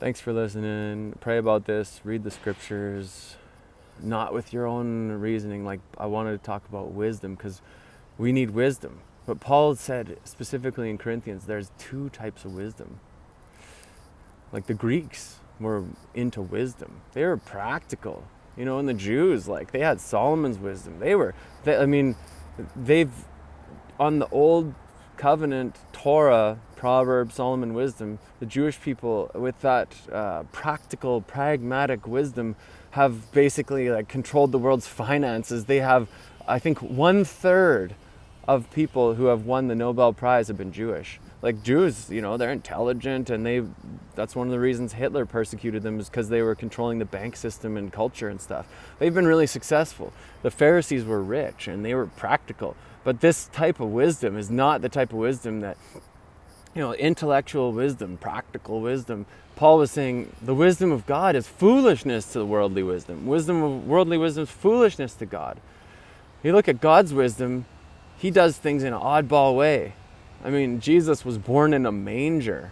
Thanks for listening. Pray about this, read the scriptures, not with your own reasoning. Like, I wanted to talk about wisdom because we need wisdom. But Paul said specifically in Corinthians, there's two types of wisdom. Like, the Greeks were into wisdom. They were practical. And the Jews, like, they had Solomon's wisdom. They've, on the old covenant, Torah, Proverbs, Solomon wisdom, the Jewish people with that practical, pragmatic wisdom have basically like controlled the world's finances. They have, I think, 1/3 of people who have won the Nobel Prize have been Jewish. Like, Jews, they're intelligent, and that's one of the reasons Hitler persecuted them, is because they were controlling the bank system and culture and stuff. They've been really successful. The Pharisees were rich and they were practical. But this type of wisdom is not the type of wisdom that, intellectual wisdom, practical wisdom. Paul was saying the wisdom of God is foolishness to the worldly wisdom. Worldly wisdom is foolishness to God. You look at God's wisdom, he does things in an oddball way. I mean, Jesus was born in a manger.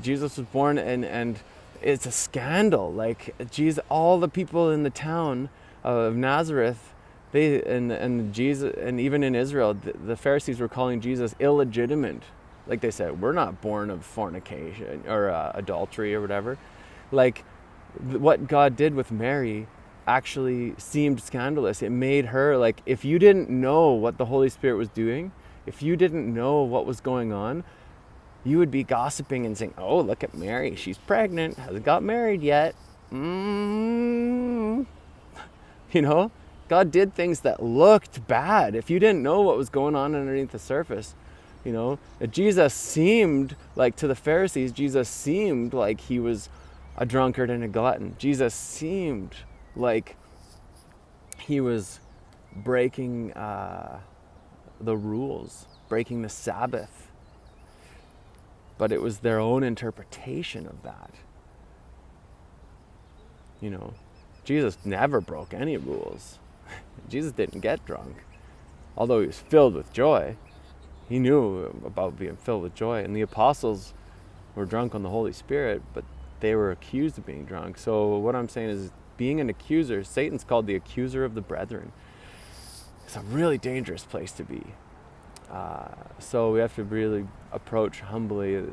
Jesus was born and it's a scandal. Like, Jesus, all the people in the town of Nazareth, Jesus, and even in Israel, the Pharisees were calling Jesus illegitimate. Like, they said, we're not born of fornication or adultery or whatever. Like, what God did with Mary actually seemed scandalous. It made her, like, if you didn't know what the Holy Spirit was doing, if you didn't know what was going on, you would be gossiping and saying, oh, look at Mary, she's pregnant, hasn't got married yet. God did things that looked bad. If you didn't know what was going on underneath the surface, Jesus seemed like, to the Pharisees, Jesus seemed like he was a drunkard and a glutton. Jesus seemed like he was breaking the rules, breaking the Sabbath. But it was their own interpretation of that. Jesus never broke any rules. Jesus didn't get drunk, although he was filled with joy. He knew about being filled with joy. And the apostles were drunk on the Holy Spirit, but they were accused of being drunk. So what I'm saying is, being an accuser, Satan's called the accuser of the brethren. It's a really dangerous place to be. So we have to really approach humbly,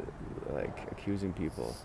like accusing people.